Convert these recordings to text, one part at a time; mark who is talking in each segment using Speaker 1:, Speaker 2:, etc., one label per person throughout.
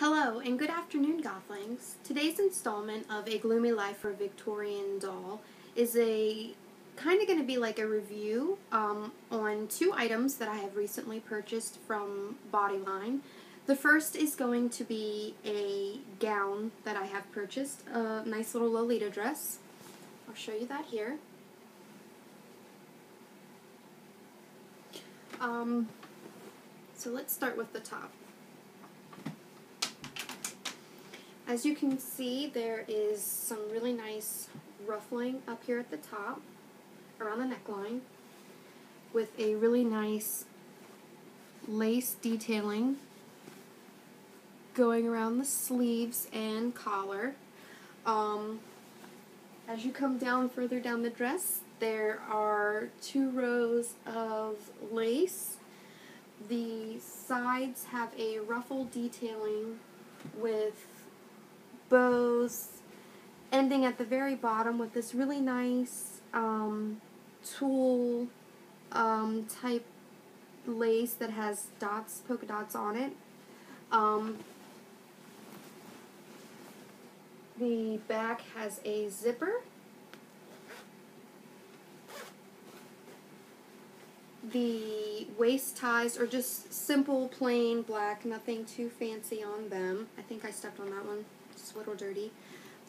Speaker 1: Hello and good afternoon, Gothlings. Today's installment of A Gloomy Life for a Victorian Doll is kind of going to be like a review on two items that I have recently purchased from Bodyline. The first is going to be a gown that I have purchased, a nice little Lolita dress. I'll show you that here. So let's start with the top. As you can see, there is some really nice ruffling up here at the top, around the neckline, with a really nice lace detailing going around the sleeves and collar. As you come down further down the dress, there are 2 rows of lace. The sides have a ruffle detailing with bows ending at the very bottom with this really nice tulle type lace that has polka dots on it. The back has a zipper. The waist ties are just simple, plain black, nothing too fancy on them. I think I stepped on that one. It's a little dirty.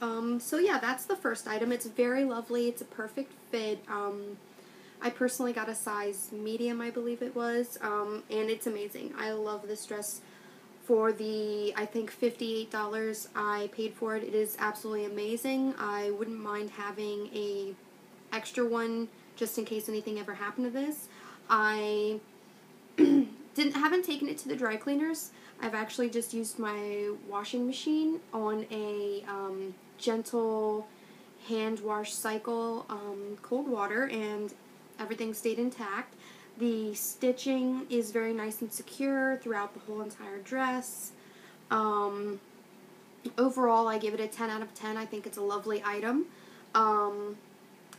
Speaker 1: So yeah, that's the first item. It's very lovely. It's a perfect fit. I personally got a size medium, I believe it was, and it's amazing. I love this dress. For the, I think, $58 I paid for it, it is absolutely amazing. I wouldn't mind having a extra one just in case anything ever happened to this. I haven't taken it to the dry cleaners. I've actually just used my washing machine on a gentle hand wash cycle, cold water, and everything stayed intact. The stitching is very nice and secure throughout the whole entire dress. Overall, I give it a 10 out of 10. I think it's a lovely item. I'm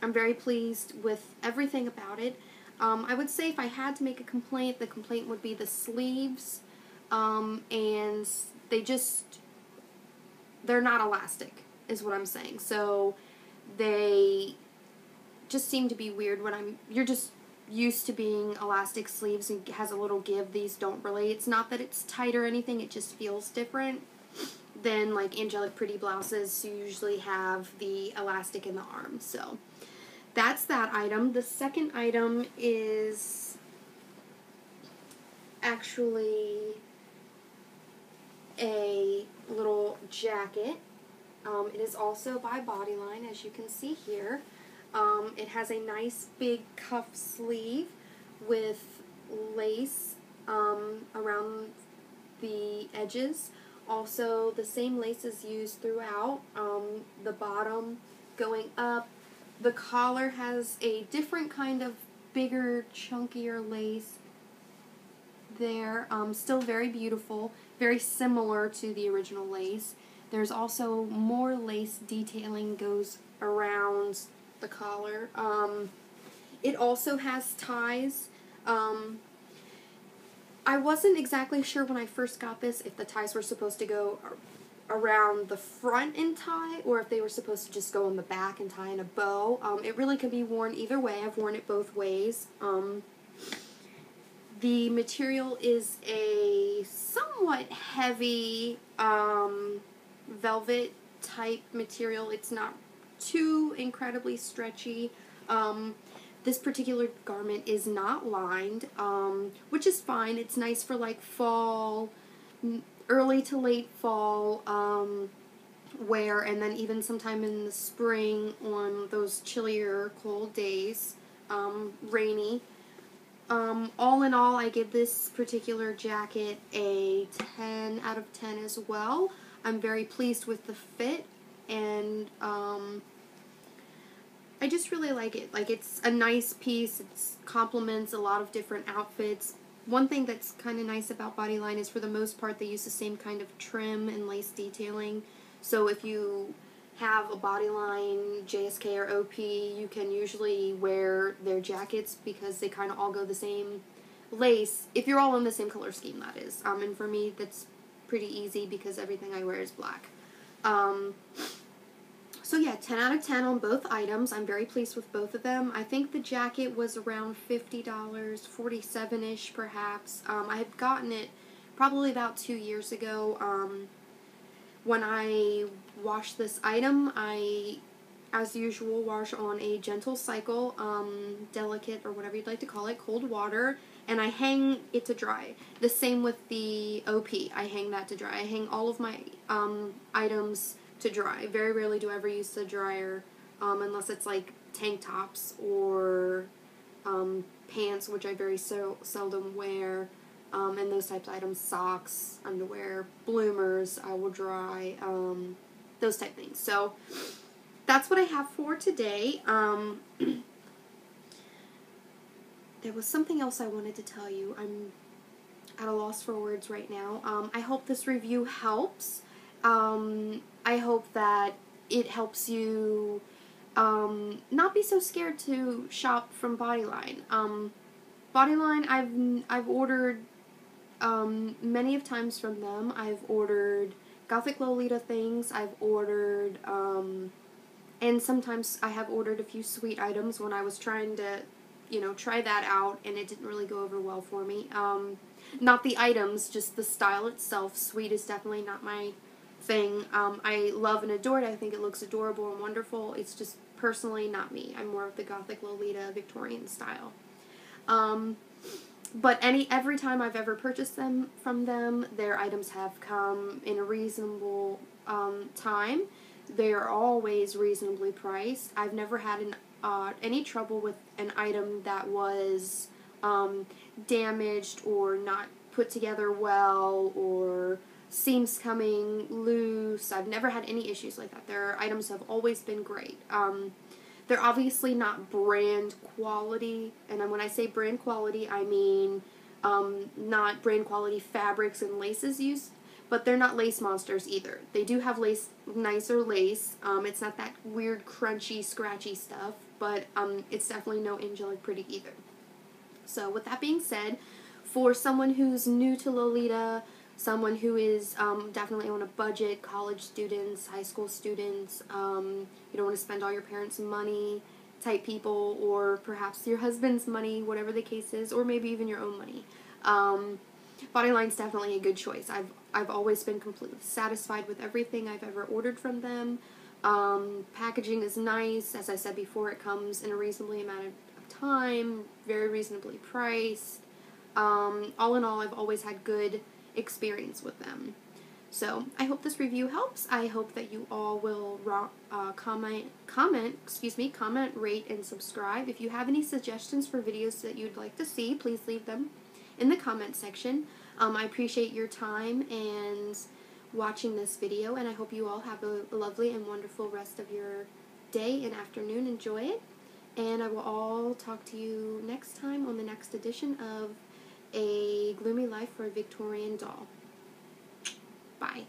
Speaker 1: very pleased with everything about it. I would say if I had to make a complaint, the complaint would be the sleeves, and they're not elastic, is what I'm saying. So they just seem to be weird when you're just used to being elastic sleeves and has a little give. These don't really. It's not that it's tight or anything, it just feels different than like angelic pretty blouses who usually have the elastic in the arm. So that's that item. The second item is actually a little jacket. It is also by Bodyline, as you can see here. It has a nice big cuff sleeve with lace around the edges. Also, the same lace is used throughout. The bottom going up. The collar has a different kind of bigger, chunkier lace there. Still very beautiful, very similar to the original lace. There's also more lace detailing goes around the collar. It also has ties. I wasn't exactly sure when I first got this if the ties were supposed to go around the front and tie, or if they were supposed to just go on the back and tie in a bow. It really could be worn either way. I've worn it both ways. The material is a somewhat heavy velvet type material. It's not too incredibly stretchy. This particular garment is not lined, which is fine. It's nice for like fall, early to late fall wear, and then even sometime in the spring on those chillier, cold days, rainy. All in all, I give this particular jacket a 10 out of 10 as well. I'm very pleased with the fit, and I just really like it. Like, it's a nice piece. It complements a lot of different outfits. One thing that's kind of nice about Bodyline is for the most part they use the same kind of trim and lace detailing. So if you have a Bodyline, JSK, or OP, you can usually wear their jackets because they kind of all go the same lace, if you're all in the same color scheme, that is. And for me, that's pretty easy because everything I wear is black. So yeah, 10 out of 10 on both items. I'm very pleased with both of them. I think the jacket was around $50, $47-ish perhaps. I had gotten it probably about 2 years ago. When I wash this item, I, as usual, wash on a gentle cycle, delicate or whatever you'd like to call it, cold water, and I hang it to dry. The same with the OP. I hang that to dry. I hang all of my items to dry. Very rarely do I ever use the dryer, unless it's like tank tops or pants, which I very seldom wear, and those types of items, socks, underwear, bloomers, I will dry, those type things. So that's what I have for today. There was something else I wanted to tell you. I'm at a loss for words right now. I hope this review helps. I hope that it helps you not be so scared to shop from Bodyline. Bodyline, I've ordered many of times from them. I've ordered Gothic Lolita things. I've ordered, and sometimes I have ordered a few sweet items when I was trying to, try that out, and it didn't really go over well for me. Not the items, just the style itself. Sweet is definitely not my thing. I love and adore it. I think it looks adorable and wonderful. It's just personally not me. I'm more of the Gothic Lolita Victorian style. But every time I've ever purchased them from them, their items have come in a reasonable time. They are always reasonably priced. I've never had any trouble with an item that was damaged or not put together well, or seams coming loose. I've never had any issues like that. Their items have always been great. They're obviously not brand quality, and when I say brand quality, I mean not brand quality fabrics and laces used, but they're not lace monsters either. They do have nicer lace. It's not that weird, crunchy, scratchy stuff, but it's definitely no angelic pretty either. So with that being said, for someone who's new to Lolita, someone who is definitely on a budget, college students, high school students, you don't want to spend all your parents' money type people, or perhaps your husband's money, whatever the case is, or maybe even your own money. Bodyline's definitely a good choice. I've always been completely satisfied with everything I've ever ordered from them. Packaging is nice. As I said before, it comes in a reasonably amount of time, very reasonably priced. All in all, I've always had good experience with them. So I hope this review helps. I hope that you all will comment, rate, and subscribe. If you have any suggestions for videos that you'd like to see, please leave them in the comment section. I appreciate your time and watching this video, and I hope you all have a lovely and wonderful rest of your day and afternoon. Enjoy it, and I will all talk to you next time on the next edition of A Gloomy Life for a Victorian Doll. Bye.